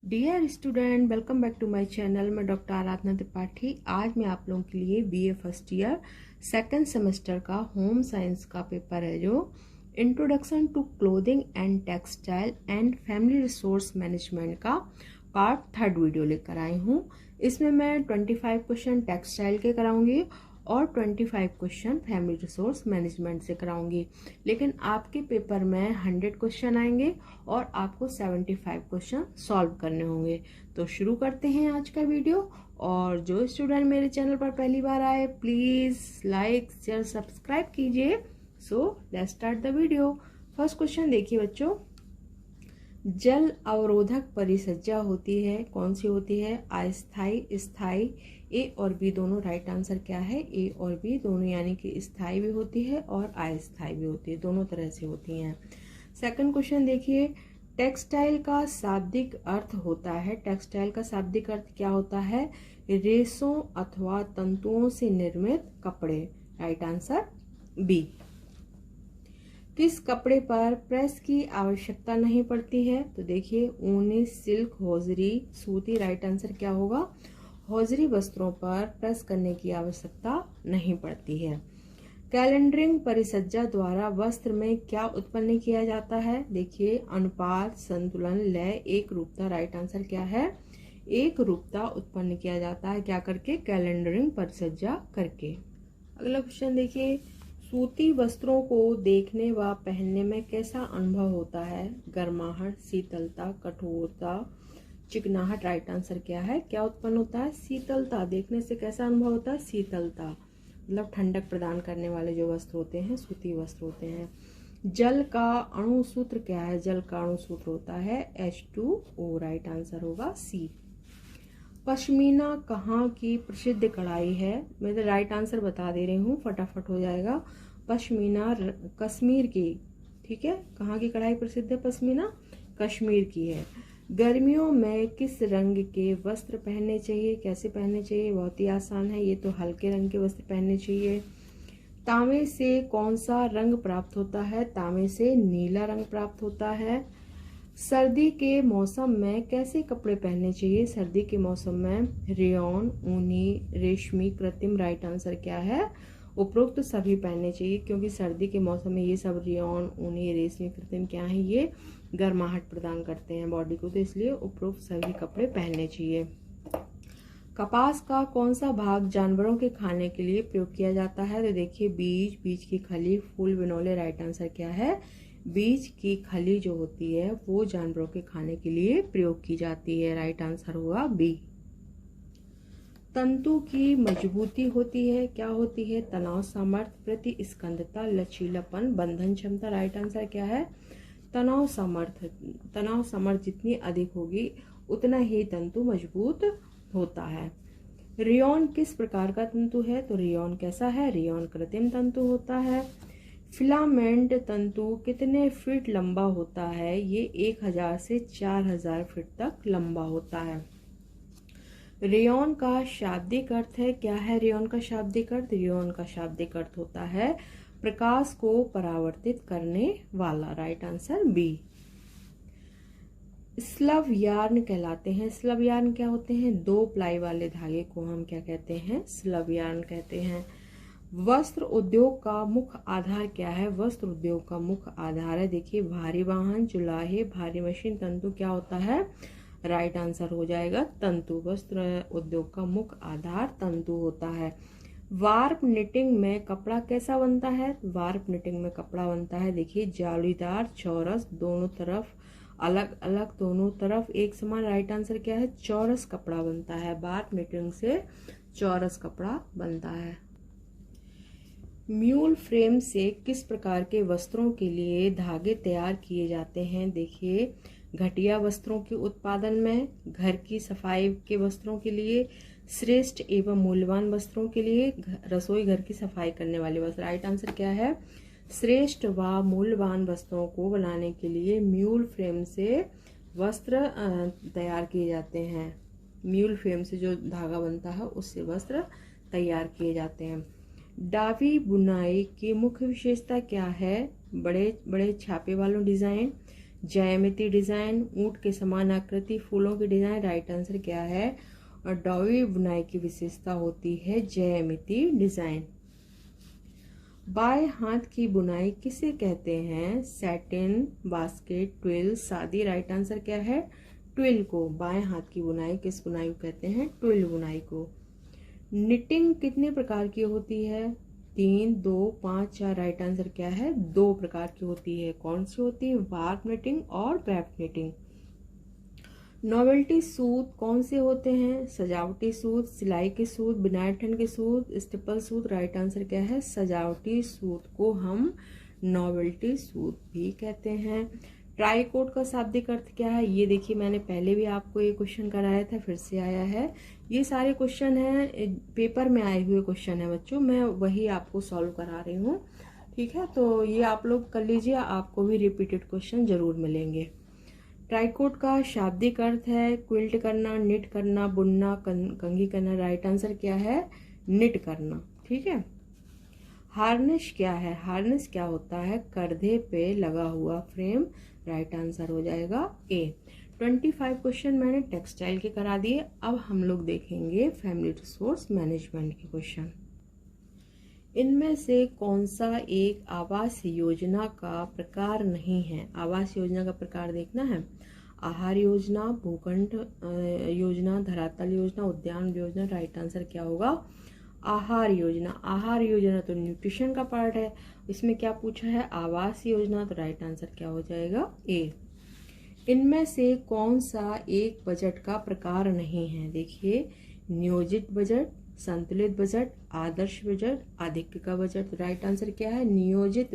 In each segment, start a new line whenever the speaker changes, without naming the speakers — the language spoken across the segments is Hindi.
Dear student, welcome back to my channel. मैं डॉक्टर आराधना त्रिपाठी। आज मैं आप लोगों के लिए BA first year second semester का होम साइंस का पेपर है जो introduction to clothing and textile and family resource management का पार्ट थर्ड वीडियो लेकर आई हूँ। इसमें मैं 25 क्वेश्चन टेक्सटाइल के कराऊंगी और 25 क्वेश्चन फैमिली रिसोर्स मैनेजमेंट से कराऊंगी। लेकिन आपके पेपर में 100 क्वेश्चन आएंगे और आपको 75 क्वेश्चन सॉल्व करने होंगे। तो शुरू करते हैं आज का वीडियो। और जो स्टूडेंट मेरे चैनल पर पहली बार आए, प्लीज लाइक शेयर सब्सक्राइब कीजिए। So let's start the video. First question देखिए बच्चों, जल अवरोधक परिसज्जा होती है, कौन सी होती है? अस्थाई, स्थाई। ए और बी दोनों राइट आंसर क्या है? ए और बी दोनों, यानी कि स्थाई भी होती है और अस्थाई भी होती है, दोनों तरह से होती हैं। सेकंड क्वेश्चन देखिए, टेक्सटाइल का शाब्दिक अर्थ होता है, टेक्सटाइल का शाब्दिक अर्थ क्या होता है? रेशों अथवा तंतुओं से निर्मित कपड़े। Right answer B. किस कपड़े पर प्रेस की आवश्यकता नहीं पड़ती है? तो देखिए, ऊनी, सिल्क, हौजरी, सूती। राइट आंसर क्या होगा? हौजरी वस्त्रों पर प्रेस करने की आवश्यकता नहीं पड़ती है। कैलेंडरिंग परिसज्जा द्वारा वस्त्र में क्या उत्पन्न किया जाता है? देखिए, अनुपात, संतुलन, लय, एक रूपता। राइट आंसर क्या है? एक रूपता उत्पन्न किया जाता है, क्या करके? कैलेंडरिंग परिसज्जा करके। अगला क्वेश्चन देखिए, सूती वस्त्रों को देखने व पहनने में कैसा अनुभव होता है? गर्माहट, शीतलता, कठोरता, चिकनाहट। राइट आंसर क्या है? क्या उत्पन्न होता है? शीतलता। देखने से कैसा अनुभव होता है? शीतलता, मतलब ठंडक प्रदान करने वाले जो वस्त्र होते हैं सूती वस्त्र होते हैं। जल का अणु सूत्र क्या है? जल का अणु सूत्र होता है H2O। राइट आंसर होगा सी। पश्मीना कहाँ की प्रसिद्ध कढ़ाई है? मैं तो राइट आंसर बता दे रही हूँ, फटाफट हो जाएगा। पश्मीना कश्मीर की, ठीक है। कहाँ की कढ़ाई प्रसिद्ध है? पश्मीना कश्मीर की है। गर्मियों में किस रंग के वस्त्र पहनने चाहिए? कैसे पहनने चाहिए? बहुत ही आसान है, ये तो हल्के रंग के वस्त्र पहनने चाहिए। तांबे से कौन सा रंग प्राप्त होता है? तांबे से नीला रंग प्राप्त होता है। सर्दी के मौसम में कैसे कपड़े पहनने चाहिए? सर्दी के मौसम में रेयॉन, ऊनी, रेशमी, कृत्रिम। राइट आंसर क्या है? उपरोक्त सभी पहनने चाहिए, क्योंकि सर्दी के मौसम में ये सब रेयॉन, ऊनी, रेशमी, कृत्रिम क्या है? ये गर्माहट प्रदान करते हैं बॉडी को, तो इसलिए उपरोक्त सभी कपड़े पहनने चाहिए। कपास का कौन सा भाग जानवरों के खाने के लिए प्रयोग किया जाता है? तो देखिए, बीज, बीज की खली, फूल, बिनौले। राइट आंसर क्या है? बीज की खली जो होती है वो जानवरों के खाने के लिए प्रयोग की जाती है। राइट आंसर हुआ बी। तंतु की मजबूती होती है, क्या होती है? तनाव सामर्थ्य, प्रतिस्कंदता, लचीलापन, बंधन क्षमता। राइट आंसर क्या है? तनाव सामर्थ्य। तनाव सामर्थ्य जितनी अधिक होगी उतना ही तंतु मजबूत होता है। रेयॉन किस प्रकार का तंतु है? तो रेयॉन कैसा है? रेयॉन कृत्रिम तंतु होता है। फिलामेंट तंतु कितने फीट लंबा होता है? ये 1000 से 4000 फीट तक लंबा होता है। रेयॉन का शाब्दिक अर्थ है, क्या है रेयॉन का शाब्दिक अर्थ? रेयॉन का शाब्दिक अर्थ होता है प्रकाश को परावर्तित करने वाला। Right answer B. Slub yarn कहलाते हैं। स्लव यार्न क्या होते हैं? 2 प्लाई वाले धागे को हम क्या कहते हैं? स्लव यार्न कहते हैं। वस्त्र उद्योग का मुख्य आधार क्या है? वस्त्र उद्योग का मुख्य आधार है, देखिए, भारी वाहन, जुलाहे, भारी मशीन, तंतु। क्या होता है? राइट आंसर हो जाएगा तंतु। वस्त्र उद्योग का मुख्य आधार तंतु होता है। वार्प निटिंग में कपड़ा कैसा बनता है? वार्प निटिंग में कपड़ा बनता है, देखिए, जालीदार, चौरस, दोनों तरफ अलग अलग, दोनों तरफ एक समान। राइट आंसर क्या है? चौरस कपड़ा बनता है। वार्प निटिंग से चौरस कपड़ा बनता है। म्यूल फ्रेम से किस प्रकार के वस्त्रों के लिए धागे तैयार किए जाते हैं? देखिए, घटिया वस्त्रों के उत्पादन में, घर की सफाई के वस्त्रों के लिए, श्रेष्ठ एवं मूल्यवान वस्त्रों के लिए, रसोई घर की सफाई करने वाले वस्त्र। राइट आंसर क्या है? श्रेष्ठ व मूल्यवान वस्त्रों को बनाने के लिए म्यूल फ्रेम से वस्त्र तैयार किए जाते हैं। म्यूल फ्रेम से जो धागा बनता है उससे वस्त्र तैयार किए जाते हैं। डावी बुनाई की मुख्य विशेषता क्या है? बड़े बड़े छापे वालों डिजाइन, ज्यामिति डिजाइन, ऊंट के समान आकृति फूलों की डिजाइन, राइट आंसर क्या है? और डॉवी बुनाई की विशेषता होती है ज्यामिति डिजाइन। बाएं हाथ की बुनाई किसे कहते हैं? सैटिन, बास्केट, ट्विल, सादी, राइट आंसर क्या है? ट्विल को। बाएं हाथ की बुनाई किस बुनाई को कहते हैं? ट्विल बुनाई को। निटिंग कितने प्रकार की होती है? 3, 2, 5, 4, राइट आंसर क्या है? 2 प्रकार की होती है। कौन सी होती है? वार्प निटिंग और क्राफ्ट निटिंग। नॉवेल्टी सूत कौन से होते हैं? सजावटी सूत, सिलाई के सूत, बिनाठन के सूत, स्टिपल सूत, राइट आंसर क्या है? सजावटी सूत को हम नॉवेल्टी सूत भी कहते हैं। ट्राइकोट का शाब्दिक अर्थ क्या है? ये देखिए, मैंने पहले भी आपको ये क्वेश्चन कराया था, फिर से आया है। ये सारे क्वेश्चन हैं, पेपर में आए हुए क्वेश्चन है बच्चों, मैं वही आपको सॉल्व करा रही हूँ। ठीक है, तो ये आप लोग कर लीजिए, आपको भी रिपीटेड क्वेश्चन जरूर मिलेंगे। ट्राइकोट का शाब्दिक अर्थ है क्विल्ट करना, निट करना, बुनना, कंघी करना, राइट आंसर क्या है? निट करना। ठीक है। हार्नेस क्या है? हार्नेस क्या होता है? कंधे पे लगा हुआ फ्रेम, राइट आंसर हो जाएगा ए। 25 क्वेश्चन मैंने टेक्सटाइल के करा दिए। अब हम लोग देखेंगे फैमिली रिसोर्स मैनेजमेंट के क्वेश्चन। इनमें से कौन सा एक आवास योजना का प्रकार नहीं है? आवास योजना का प्रकार देखना है। आहार योजना, भूखंड योजना, धरातल योजना, उद्यान योजना, राइट आंसर क्या होगा? आहार योजना। आहार योजना तो न्यूट्रिशन का पार्ट है, इसमें क्या पूछा है? आवास योजना, तो राइट आंसर क्या हो जाएगा? ए। इनमें से कौन सा एक बजट का प्रकार नहीं है? देखिए, नियोजित बजट, संतुलित बजट, आदर्श बजट, आधिक्य का बजट, राइट आंसर क्या है? नियोजित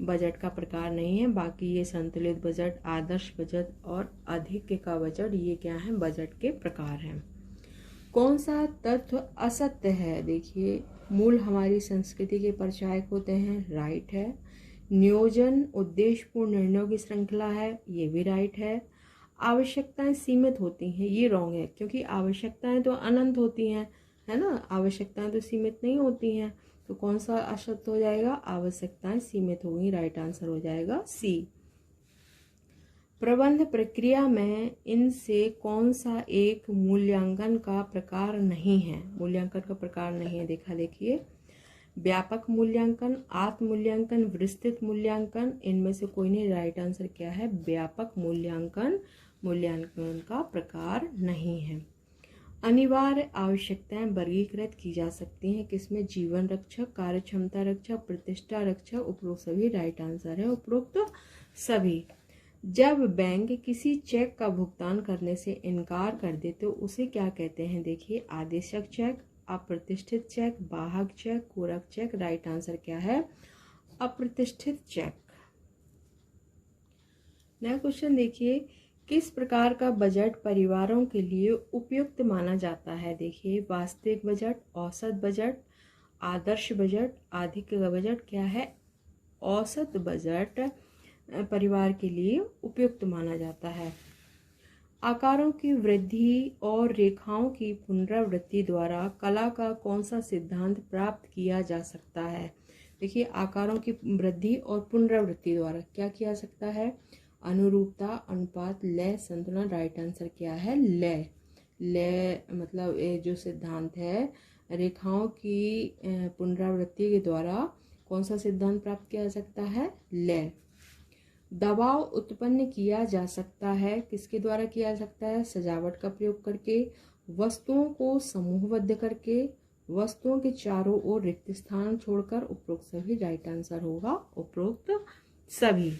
बजट का प्रकार नहीं है। बाकी ये संतुलित बजट, आदर्श बजट और आधिक्य का बजट, ये क्या है? बजट के प्रकार हैं। कौन सा तत्व असत्य है? देखिए, मूल हमारी संस्कृति के परिचायक होते हैं, राइट है। नियोजन उद्देश्यपूर्ण निर्णयों की श्रृंखला है, ये भी राइट है। आवश्यकताएं सीमित होती हैं, ये रॉन्ग है, क्योंकि आवश्यकताएं तो अनंत होती हैं, है ना? आवश्यकताएं तो सीमित नहीं होती हैं, तो कौन सा असत्य हो जाएगा? आवश्यकताएं सीमित होगी, राइट आंसर हो जाएगा सी। प्रबंध प्रक्रिया में इनसे कौन सा एक मूल्यांकन का प्रकार नहीं है? मूल्यांकन का प्रकार नहीं है, देखिए, व्यापक मूल्यांकन, आत्म मूल्यांकन, विस्तृत मूल्यांकन, इनमें से कोई नहीं, राइट आंसर क्या है? व्यापक मूल्यांकन का प्रकार नहीं है। अनिवार्य आवश्यकताएं वर्गीकृत की जा सकती हैं किसमें? जीवन रक्षक, कार्य क्षमता रक्षक, प्रतिष्ठा रक्षक, उपरोक्त सभी, राइट आंसर है उपरोक्त सभी। जब बैंक किसी चेक का भुगतान करने से इनकार कर दे तो उसे क्या कहते हैं? देखिए, आदेशक चेक, अप्रतिष्ठित चेक, बाहक चेक, पूरक चेक, राइट आंसर क्या है? अप्रतिष्ठित चेक। नया क्वेश्चन देखिए, किस प्रकार का बजट परिवारों के लिए उपयुक्त माना जाता है? देखिए, वास्तविक बजट, औसत बजट, आदर्श बजट, आधिक्य का बजट, क्या है? औसत बजट परिवार के लिए उपयुक्त माना जाता है। आकारों की वृद्धि और रेखाओं की पुनरावृत्ति द्वारा कला का कौन सा सिद्धांत प्राप्त किया जा सकता है? देखिए, आकारों की वृद्धि और पुनरावृत्ति द्वारा क्या किया जा सकता है? अनुरूपता, अनुपात, लय, संतुलन, राइट आंसर क्या है? लय। लय मतलब ये जो सिद्धांत है, रेखाओं की पुनरावृत्ति के द्वारा कौन सा सिद्धांत प्राप्त किया जा सकता है? लय। दबाव उत्पन्न किया जा सकता है, किसके द्वारा किया जा सकता है? सजावट का प्रयोग करके, वस्तुओं को समूहबद्ध करके, वस्तुओं के चारों ओर रिक्त स्थान छोड़कर, उपरोक्त सभी, राइट आंसर होगा उपरोक्त सभी।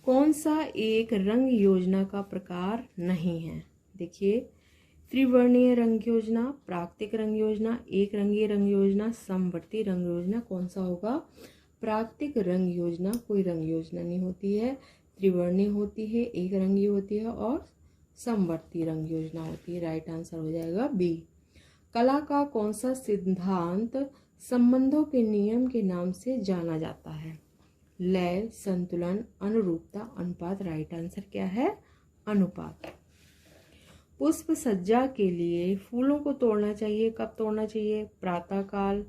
कौन सा एक रंग योजना का प्रकार नहीं है? देखिए, त्रिवर्णीय रंग योजना, प्राकृतिक रंग योजना, एक रंगीय रंग योजना, समवर्ती रंग योजना, कौन सा होगा? प्राकृतिक रंग योजना कोई रंग योजना नहीं होती है, त्रिवर्णीय होती है, एक रंगी होती है और समवर्ती रंग योजना होती है, राइट आंसर हो जाएगा बी। कला का कौन सा सिद्धांत संबंधों के नियम के नाम से जाना जाता है? लय, संतुलन, अनुरूपता, अनुपात, राइट आंसर क्या है? अनुपात। पुष्प सज्जा के लिए फूलों को तोड़ना चाहिए, कब तोड़ना चाहिए? प्रातःकाल,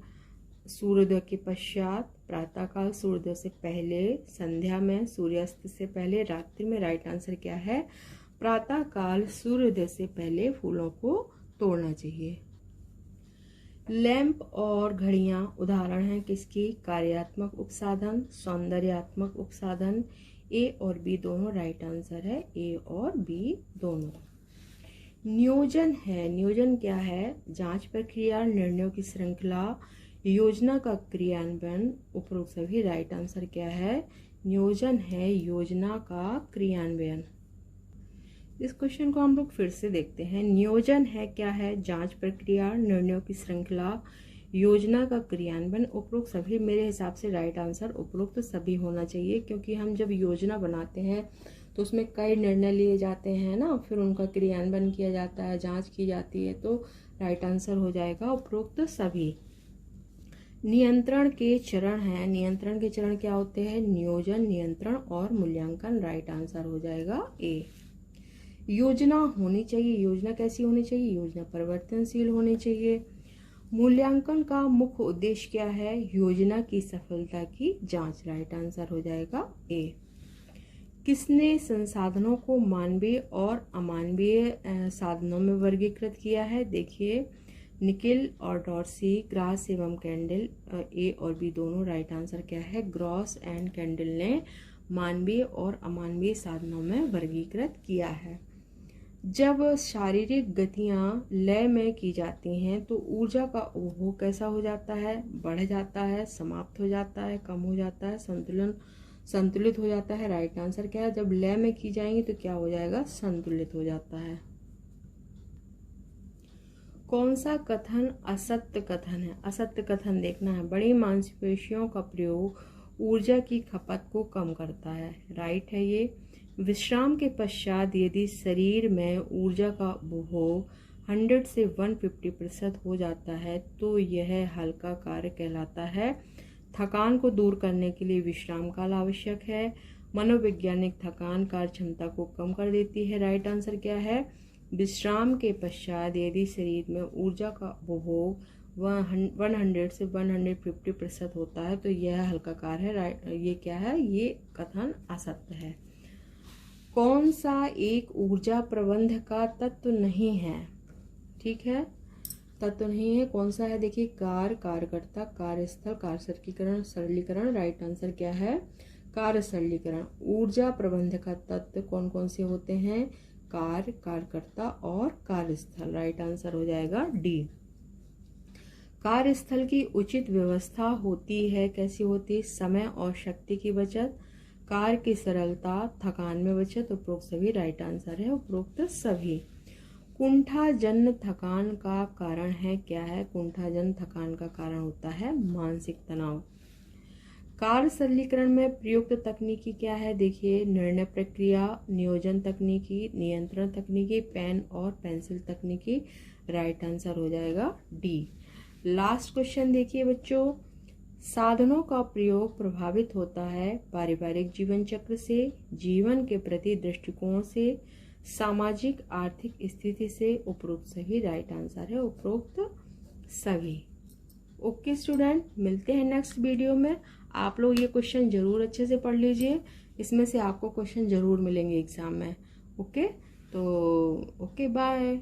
सूर्योदय के पश्चात, प्रातःकाल सूर्योदय से पहले, संध्या में, सूर्यास्त से पहले, रात्रि में। राइट आंसर क्या है? प्रातःकाल सूर्योदय से पहले फूलों को तोड़ना चाहिए। लैंप और घड़ियां उदाहरण हैं किसकी? कार्यात्मक उपसाधन, सौंदर्यात्मक उपसाधन। ए और बी दोनों राइट आंसर है, ए और बी दोनों। नियोजन है, नियोजन क्या है? जांच प्रक्रिया, निर्णयों की श्रृंखला, योजना का क्रियान्वयन। उपरोक्त सभी राइट आंसर क्या है? नियोजन है योजना का क्रियान्वयन। इस क्वेश्चन को हम लोग फिर से देखते हैं। नियोजन है क्या है? जांच प्रक्रिया, निर्णयों की श्रृंखला, योजना का क्रियान्वयन। उपरोक्त सभी मेरे हिसाब से राइट आंसर उपरोक्त सभी होना चाहिए, क्योंकि हम जब योजना बनाते हैं तो उसमें कई निर्णय लिए जाते हैं ना, फिर उनका क्रियान्वयन किया जाता है, जांच की जाती है, तो राइट आंसर हो जाएगा उपरोक्त सभी। नियंत्रण के चरण हैं, नियंत्रण के चरण क्या होते हैं? नियोजन, नियंत्रण और मूल्यांकन। राइट आंसर हो जाएगा ए। योजना होनी चाहिए, योजना कैसी होनी चाहिए? योजना परिवर्तनशील होनी चाहिए। मूल्यांकन का मुख्य उद्देश्य क्या है? योजना की सफलता की जांच। राइट आंसर हो जाएगा ए। किसने संसाधनों को मानवीय और अमानवीय साधनों में वर्गीकृत किया है? देखिए, निकिल और डॉर्सी, ग्रास एवं कैंडल। ए और बी दोनों राइट आंसर क्या है? ग्रॉस एंड कैंडल ने मानवीय और अमानवीय साधनों में वर्गीकृत किया है। जब शारीरिक गतियां लय में की जाती हैं तो ऊर्जा का उपभोग कैसा हो जाता है? बढ़ जाता है, समाप्त हो जाता है, कम हो जाता है, संतुलित हो जाता है। राइट आंसर क्या है? जब लय में की जाएंगी तो क्या हो जाएगा? संतुलित हो जाता है। कौन सा कथन असत्य कथन है? असत्य कथन देखना है। बड़ी मांसपेशियों का प्रयोग ऊर्जा की खपत को कम करता है। राइट है ये। विश्राम के पश्चात यदि शरीर में ऊर्जा का उपभोग 100 से 150% हो जाता है तो यह हल्का कार्य कहलाता है। थकान को दूर करने के लिए विश्राम काल आवश्यक है। मनोवैज्ञानिक थकान कार्य क्षमता को कम कर देती है। राइट आंसर क्या है? विश्राम के पश्चात यदि शरीर में ऊर्जा का उपभोग 100 से 150% होता है तो यह हल्का कार्य है। राइट, ये क्या है? ये कथन असत्य है। कौन सा एक ऊर्जा प्रबंध का तत्व नहीं है? ठीक है, तत्व नहीं है। कौन सा है? देखिए, कार्यकर्ता, कार्यस्थल, कार्य सरलीकरण। राइट आंसर क्या है? कार्य सरलीकरण। ऊर्जा प्रबंध का तत्व कौन कौन से होते हैं? कार्य, कार्यकर्ता और कार्यस्थल। राइट आंसर हो जाएगा डी। कार्यस्थल की उचित व्यवस्था होती है, कैसी होती है? समय और शक्ति की बचत, कार्य की सरलता, थकान में बचत। उपरोक्त सभी राइट आंसर है, उपरोक्त सभी। कुंठाजन्य थकान का कारण है क्या है? कुंठाजन्य थकान का कारण होता है मानसिक तनाव। कार्य सरलीकरण में प्रयुक्त तकनीकी क्या है? देखिए, निर्णय प्रक्रिया, नियोजन तकनीकी, नियंत्रण तकनीकी, पेन और पेंसिल तकनीकी। राइट आंसर हो जाएगा डी। लास्ट क्वेश्चन देखिए बच्चों, साधनों का प्रयोग प्रभावित होता है पारिवारिक जीवन चक्र से, जीवन के प्रति दृष्टिकोण से, सामाजिक आर्थिक स्थिति से। उपरोक्त सभी राइट आंसर है, उपरोक्त सभी। ओके स्टूडेंट, मिलते हैं नेक्स्ट वीडियो में। आप लोग ये क्वेश्चन जरूर अच्छे से पढ़ लीजिए, इसमें से आपको क्वेश्चन जरूर मिलेंगे एग्जाम में। ओके, तो ओके, बाय।